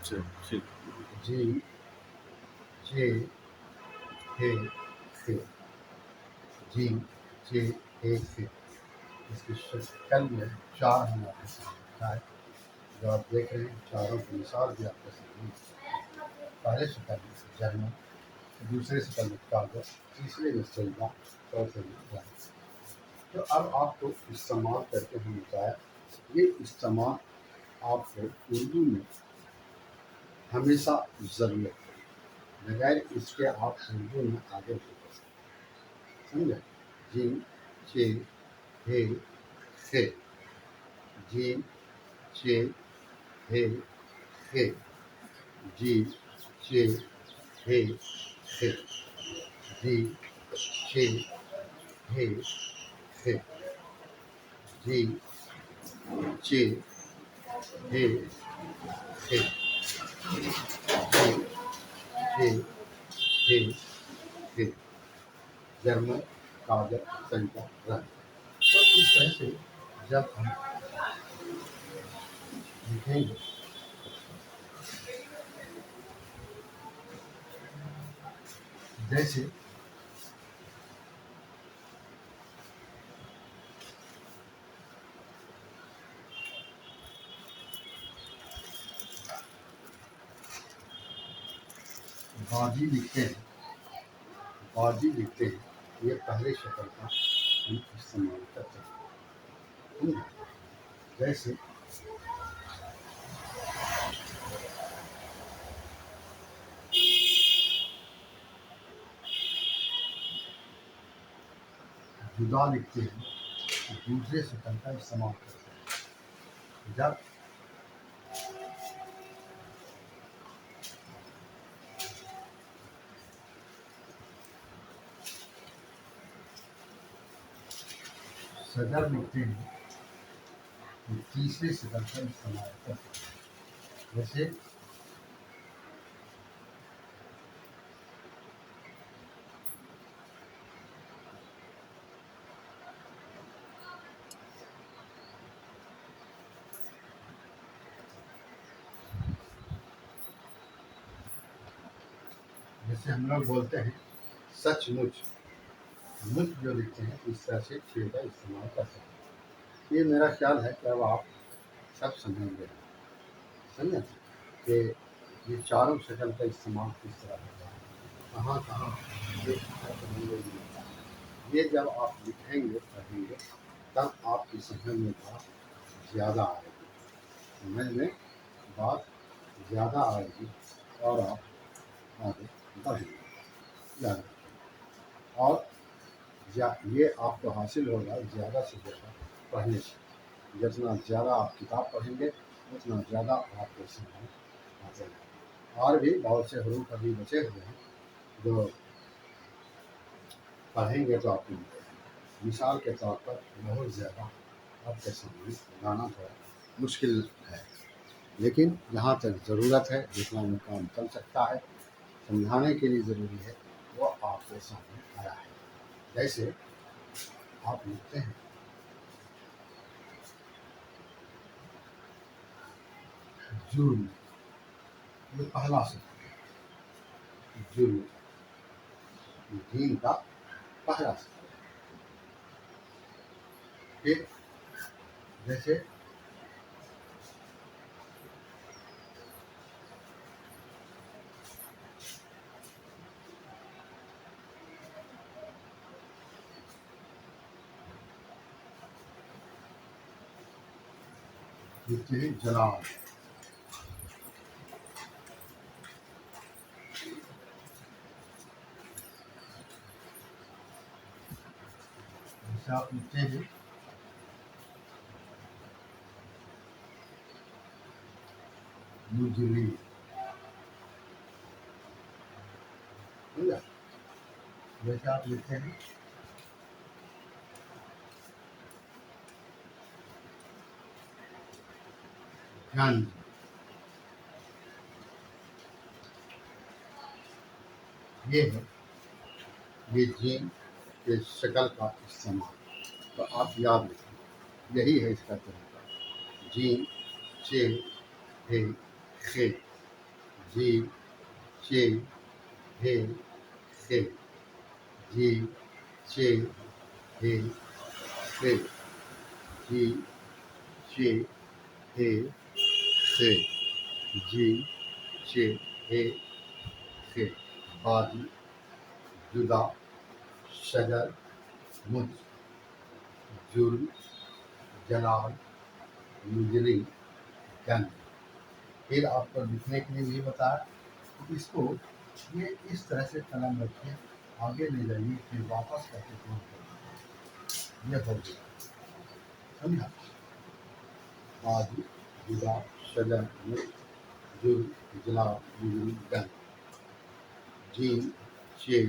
ٹھیک ٹھیک جی چے ہے سے جی چے ہے سے اس کی شکل میں چار ہم آپ کے سامنے رکھا ہے جو آپ دیکھ رہے ہیں چاروں کی مثال بھی آپ کے سامنے پہلے شکل میں جرمن، دوسرے شکل میں کاغذ، تیسرے میں سلوا، چوتھے میں جان۔ تو اب آپ کو استعمال کر کے ہم بتایا یہ استعمال آپ کو اردو میں ہمیشہ ضرورت ہے، بغیر اس کے آپ اردو میں آگے نہیں بڑھ سکتے، سمجھے؟ جیم چے ہے ہے، جیم چے ہے ہے، جیم چے ہے ہے، جیم چے ہے ہے، جیم چے ہے ہے، جیم چے ہے ہے، جرمن کاغذ سنجا رنگ۔ تو اس طرح سے جب ہم لکھیں گے جیسے بازی لکھتے ہیں، بازی لکھتے ہیں، یہ پہلے شکل کا ہم استعمال کرتے ہیں، جیسے جدا لکھتے ہیں، دوسرے شکل کا استعمال کرتے ہیں، جب صدر لکھتے ہیں تو تیسرے شکل کا استعمال کرتے ہیں، جیسے ہم لوگ بولتے ہیں سچ مچ، مچ جو لکھتے ہیں اس طرح سے چھ کا استعمال کر سکتے ہیں۔ یہ میرا خیال ہے کہ اب آپ سب سمجھ گئے، سمجھیں کہ یہ چاروں شکل کا استعمال کس طرح ہوتا ہے، کہاں کہاں ملتا ہے۔ یہ جب آپ لکھیں گے پڑھیں گے تب آپ کی سمجھ میں بات زیادہ آئے گی، سمجھ میں بات زیادہ آئے گی اور آپ آگے بڑھیں گے زیادہ، اور یہ آپ کو حاصل ہوگا زیادہ سے زیادہ پڑھنے سے، جتنا زیادہ آپ کتاب پڑھیں گے اتنا زیادہ آپ کو سمجھ حاصل ہے۔ اور بھی بہت سے حروف ابھی بچے ہوئے ہیں جو پڑھیں گے تو آپ کو مثال کے طور پر بہت زیادہ آپ کے سامنے لانا تھوڑا مشکل ہے، لیکن جہاں تک ضرورت ہے جتنا میں کام چل سکتا ہے سمجھانے کے لیے ضروری ہے وہ آپ کے سامنے آیا ہے۔ جیسے آپ لکھتے ہیں جرم، یہ پہلا شکل ہے، جرم دین کا پہلا شکل ہے۔ پھر جیسے لکھتے ہیں جلال، جیسے آپ لکھتے ہیں مجرم، جیسے آپ لکھتے ہیں گنج، یہ ہے یہ جین کے شکل کا استعمال، تو آپ یاد رکھیں یہی ہے اس کا طریقہ، جین چے ہے خے، جی چے ہے سے جی چے ہے سے جی چے ہے سے جی چے ہے سے بادی جدا شجر مجھ جرم جلال مجری گن. پھر آپ کو لکھنے کے لیے یہ بتایا کہ اس کو یہ اس طرح سے قلم رکھیے آگے لے جائیے پھر واپس کر کے کام کریے. یہ ہو گیا سمجھا. آج جدا شجر مجھ جرم جلال مجری گن جیم چے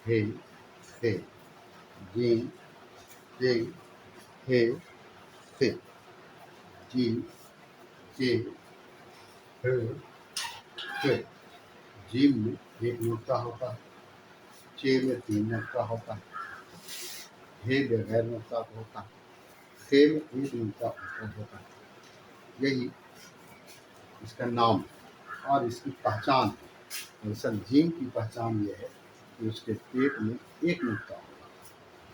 ہے سے جیم چے ہے سے جیم چے ہے سے. جیم میں ایک نقطہ ہوتا ہے، چے میں 3 نقطہ ہوتا ہے، ہے بغیر نقطہ ہوتا ہے، سے میں ایک نقطہ ہوتا ہے. یہی اس کا نام اور اس کی پہچان ہے. دراصل جیم کی پہچان یہ ہے کہ اس کے پیٹ میں ایک نقطہ ہوگا.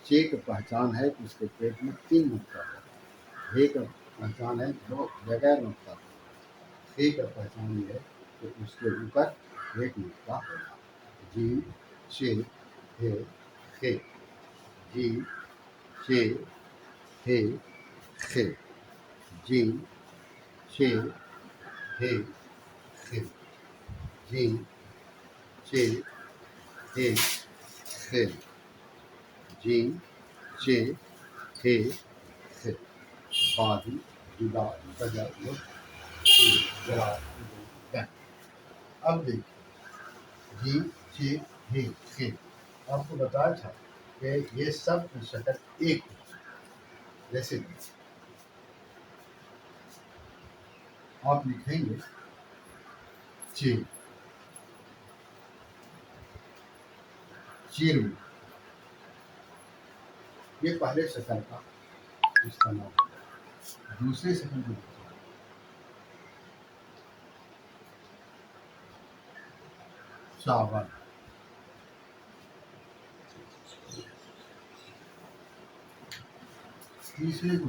چے کی پہچان ہے کہ اس کے پیٹ میں 3 نقطہ ہوگا. ہے کا پہچان ہے دو بغیر نقطہ ہوگا. ہے کا پہچان یہ ہے کہ اس کے اوپر ایک نقطہ ہوگا. جیم چے ہے ہے جیم چے ہے ہے جیم چے ہے ہے جیم چے ہے ہے جیم چے ہے ہے بادی جدا شجر مجھ جلال گن. اب دیکھیے جی چے ہے ہے آپ کو بتایا تھا کہ یہ سب کی شکل ایک ہے. جیسے آپ لکھیں گے چے چیر یہ پہلے شکل کا اس کا نام ہے. دوسرے شکل کو چاول. تیسرے کو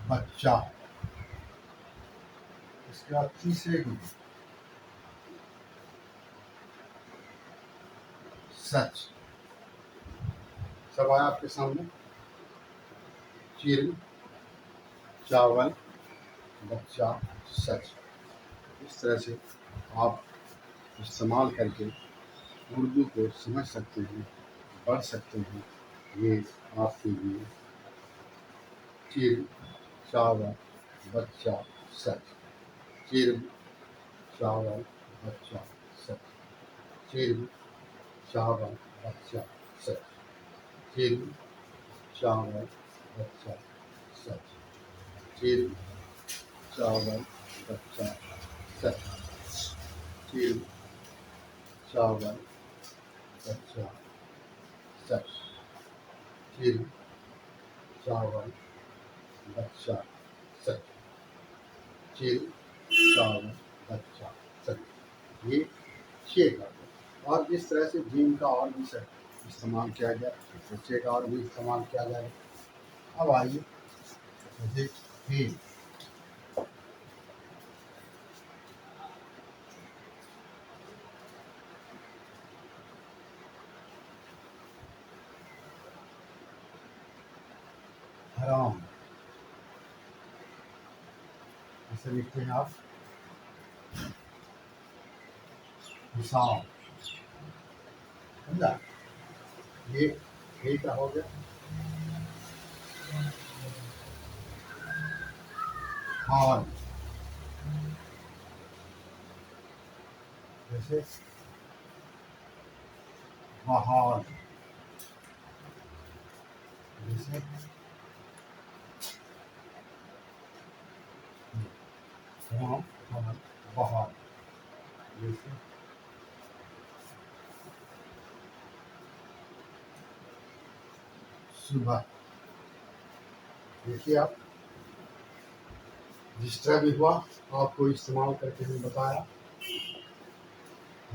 بچہ. اس کے بعد تیسرے کو سچ. سب آیا آپ کے سامنے. چیر چاول بچہ سچ. اس طرح سے آپ استعمال کر کے اردو کو سمجھ سکتے ہیں، پڑھ سکتے ہیں. یہ آپ کے لیے چیر چاول بچہ سچ. چیر چاول بچہ سچ. چیر چاول بچہ سچ. چیر چاول بچہ سچ. چیر چاول بچہ سچ. چیر چاول بچہ سچ. چیر چاول بچہ سچ. چیر چاول بچہ سچ. یہ چھ کا. اور اس طرح سے جیم کا اور بھی استعمال کیا گیا، چھ کا اور بھی استعمال کیا جائے. اب آئیے جیسے حرام. اسے لکھتے ہیں آپ حساب. سمجھا. یہ کیا ہو گیا. حال. جیسے بحال. جیسے بحال. جیسے सुबह। देखिए आप, जिस तरह भी हुआ आपको इस्तेमाल करके हमने बताया।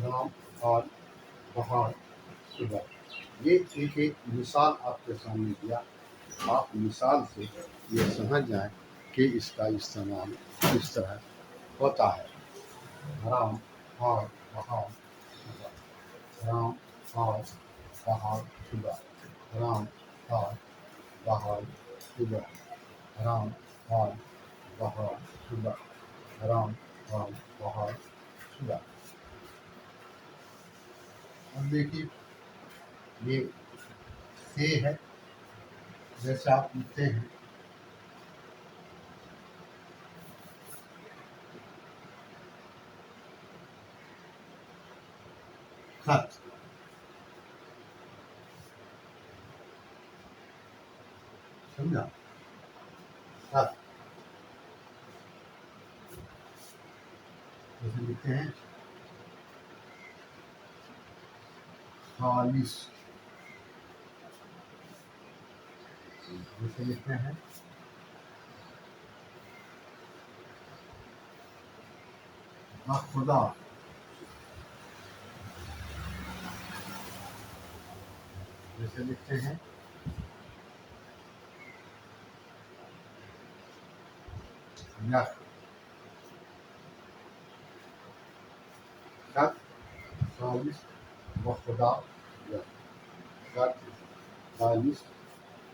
राम और बहार सुबह, ये एक मिसाल आपके सामने दिया। आप मिसाल से ये समझ जाएं कि इसका इस्तेमाल किस तरह होता है। राम और बहार सुबह, राम और बहार सुबह, राम और बहार सुबह, राम और बहार सुबह, राम और बहार सुबह। अब देखिए, ये से है, जैसे आप लिखते हैं खत, समझा, खत जैसे लिखते हैं खालिश, जैसे लिखते हैं खुदा, जैसे लिखते हैं यख, खत खालिश व खुदा यख, खत खालिश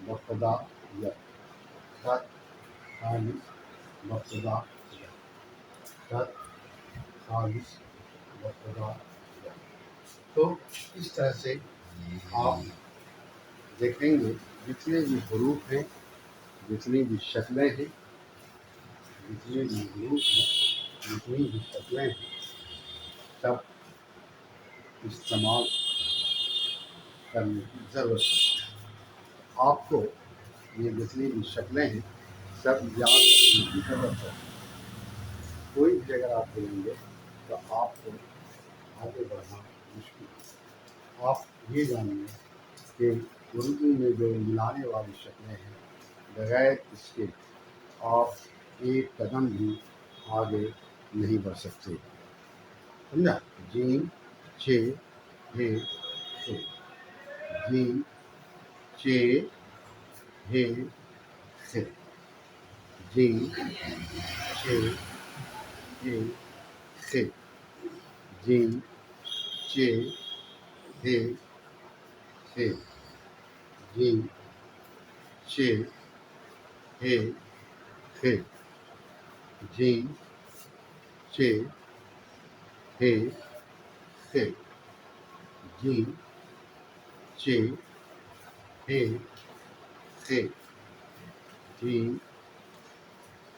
व खुदा यख, खत खालिश व खुदा यख, खत खालिश व खुदा यख। तो इस तरह से आप देखेंगे जितने भी हरूफ हैं, जितनी भी शक्लें हैं, जितने भी हरूफ हैं, जितनी भी शक्लें हैं, सब इस्तेमाल करने की ज़रूरत है। आपको ये जितनी भी शक्लें हैं सब याद रखने की ज़रूरत है। कोई भी अगर आप बोलेंगे तो आपको आगे बढ़ना मुश्किल है। आप ये जानिए कि उर्दू में जो मिलाने वाली शक्लें हैं, बगैर इसके आप एक कदम भी आगे नहीं बढ़ सकते। समझा? जीम छे हे से, जीम छे हे से, जीम छे हे से, जीम छे हे से, जीम छे हे से, जीम छे हे से, जीम छे हे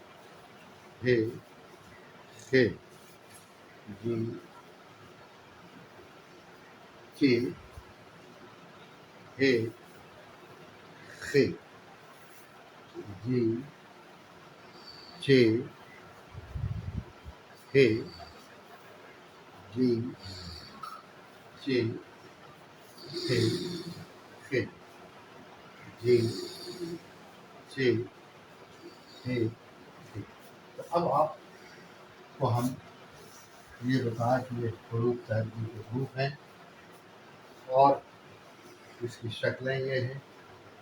से, जीम छे हे से, जीम छे हे से, जीम छे हे, जीम छे हे से, जीम छे हे से। तो अब आपको हम ये बताया कि ये हरूफ तहज़ीब के हरूफ हैं और इसकी शक्लें ये हैं,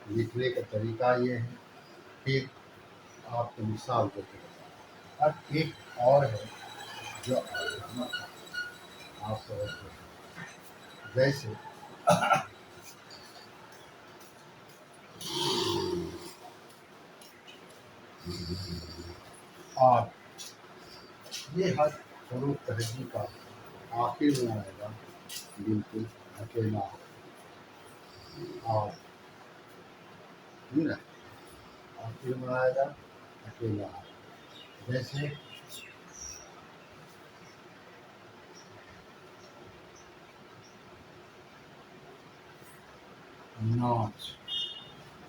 लिखने का तरीका ये है। फिर आपको मिसाल देते हैं। अब एक और है जो आप समझते हैं, जैसे और ये हर हरूफ तहज़ीब का आखिर में आएगा बिल्कुल अकेला और आखिर में आएगा अकेला। जैसे नाच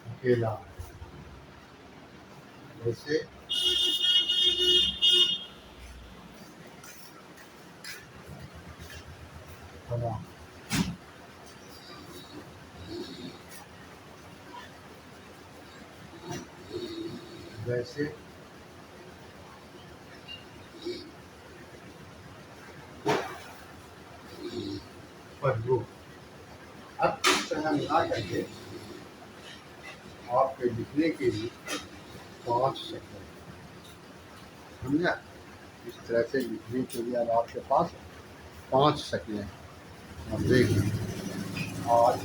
अकेला है, जैसे खड़ा वैसे पढ़ो। अब इस तरह मिला करके आपके लिखने के लिए 5 सेकंड, समझा? इस तरह से लिखने के लिए अब आपके पास 5 सेकंड है। अब देखिए, आज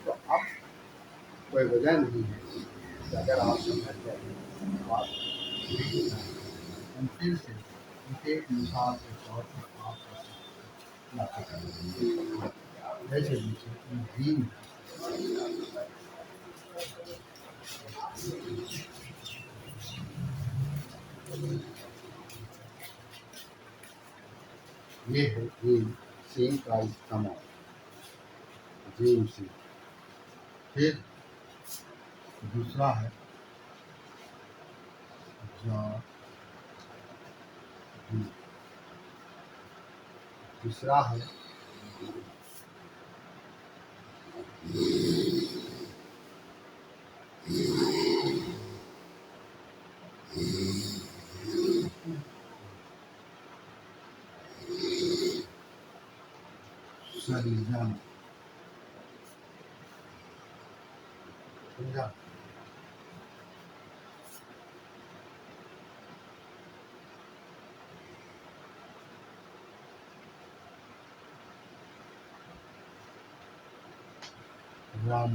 तो अब कोई वजह नहीं है कि अगर आप समझ जाए तो आप फिर से एक मिसाल के तौर पर आप जैसे दीन ये है दीन सीन का इस्तेमाल, दीन से। फिर दूसरा है तीसरा है सरजम, समझा? राम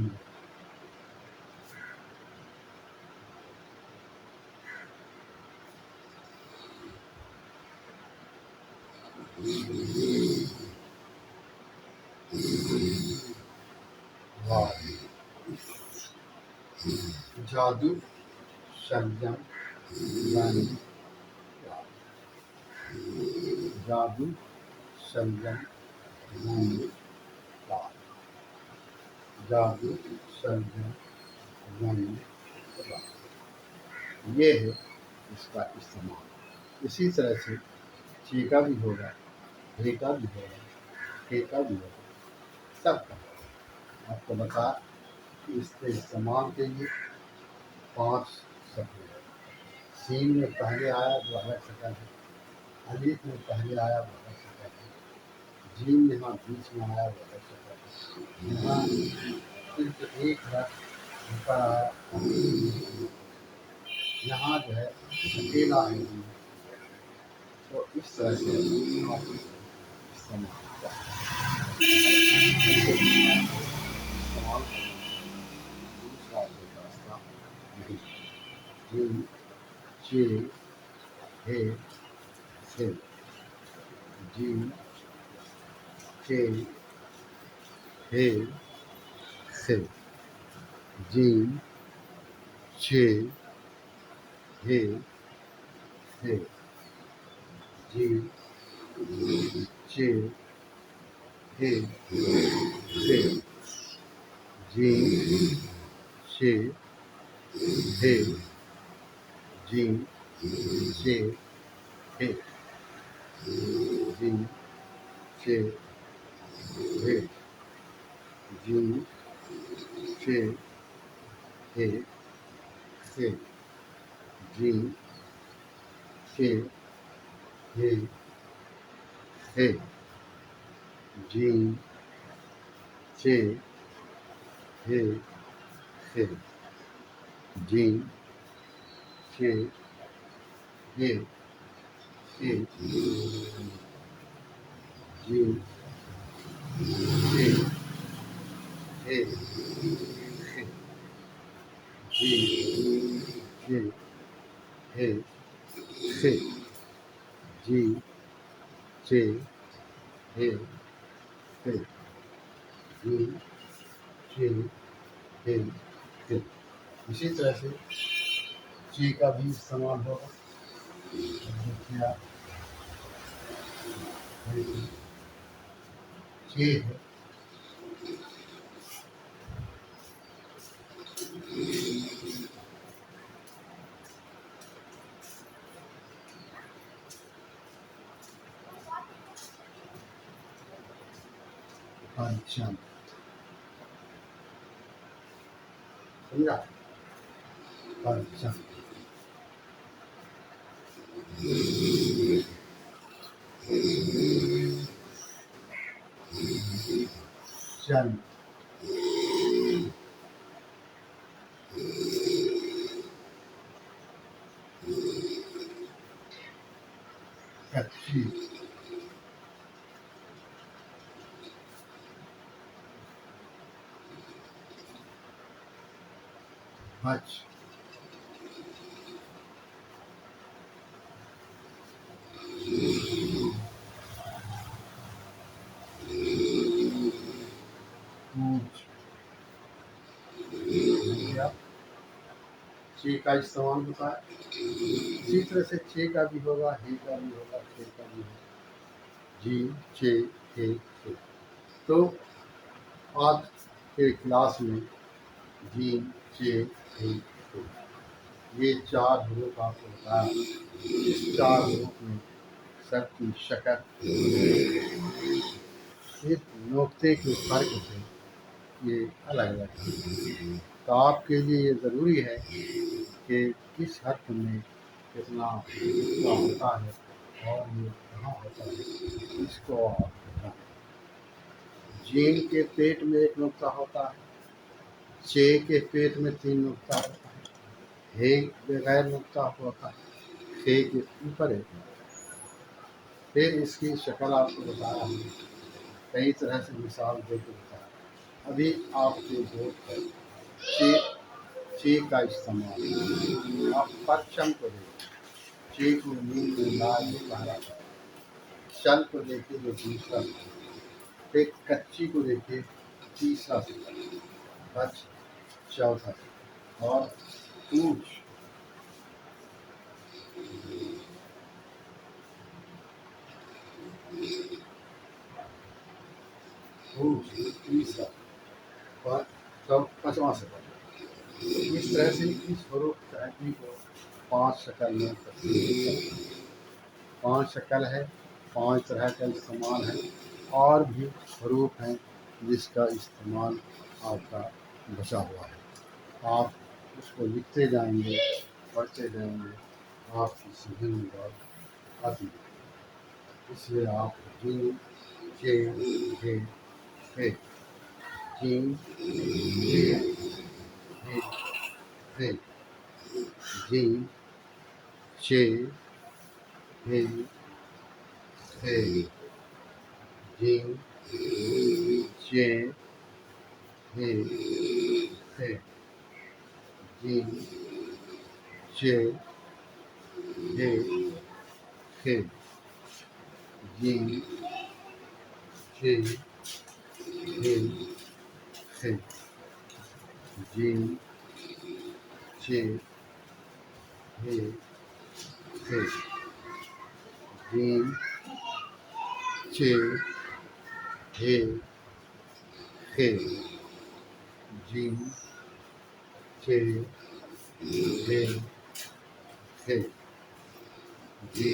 जादू सरजम रानी, जादू सरजम रानी, जादू सरजम रानी, ये है इसका इस्तेमाल। इसी तरह से ची का भी होगा, हे का भी होगा, के का भी होगा, सबका आपको बता कि इसके इस्तेमाल के लिए 5 शब्द है। सीन में पहले आया वो अलग शक्ल है, अलीफ में पहले आया वो अलग शक्ल है, जीम यहाँ बीच में आया वो अलग शक्ल है, यहाँ सिर्फ एक हरफ ऊपर आया, यहाँ जो है अकेला है। तो इस तरह से आप इस्तेमाल दूसरा रास्ता नहीं। जीम चे हे से, जीम चे हे से, जीम चे हे से, जीम चे हे से, जीम चे हे, जीम चे हे, जीम चे हे, जीम चे हे से, जीम चे हे हे, जीम चे हे से, जीम चे हे से, जीम चे हे से, जीम चे हे से, जीम चे हे से, जीम चे हे से। इसी तरह से ची का भी इस्तेमाल होगा। देखिए आप, चे है, पंचम, समझा? परचम चल कच्ची हच पूछ या चे का इस्तेमाल होता है। इसी तरह से चे का भी होगा, हे का भी होगा, चे का भी होगा, जी चे हे से। तो आज के क्लास में जी चे हे से ये चार हरूफ आपको बताया। इस चार हरूफ में सर की शक्ल इस नुक्ते के फर्क से ये अलग अलग है। तो आपके लिए ये ज़रूरी है कि किस हर्फ में कितना नुक्ता होता है और ये कहाँ होता है, इसको आप बताएं। जीन के पेट में एक नुक्ता होता है, चे के पेट में 3 नुक्ता होता है, हे बगैर नुक्ता होता है, हे के ऊपर एक नुक्ता। फिर इसकी शक्ल आपको बताया हमने, कई तरह से मिसाल देकर बताया। अभी आपके बोर्ड पर चे चे का इस्तेमाल आप परचम को देखिए, चे को नींद में लाल पहरा था, चल को देखिए जो दूसरा, फिर कच्ची को देखिए तीसरा से, बच चौथा और पूछ पूछ तीसरा और तब पाँचवा से। इस तरह से इस हरूफ तहकी को 5 शक्ल में तकसीम कर सकते हैं। 5 शक्ल है, 5 तरह का इस्तेमाल है, और भी हरूफ हैं जिसका इस्तेमाल आपका बचा हुआ है। आप उसको लिखते जाएंगे, पढ़ते जाएंगे, आपकी समझ में बात आती है। इसलिए आप जी जे हे हे जी जे हे हे जी चे हे हे जी चे हे हे जी चे हे हे जी चे हे हे जी चे हे हे जी चे हे हे जी चे हे हे जी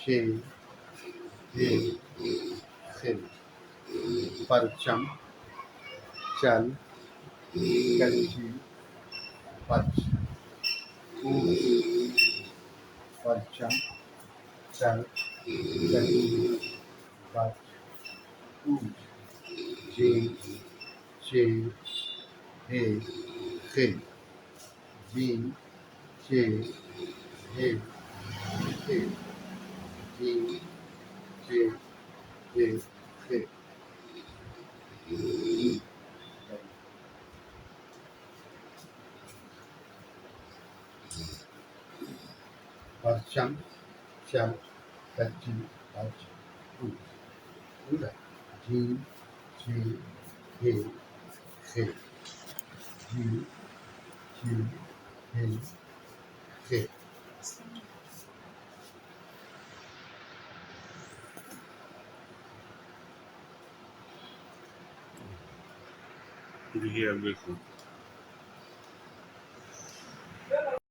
चे हे हे परचम चल कच्ची पच पूछ परचम चल कच्ची पच पूछ जी चे हे हे जी चे हे हे जी चे हे हे। परचम चल कच्ची पच पूछ जी चे हे हे जी चे हे हे। देखिए अब देखो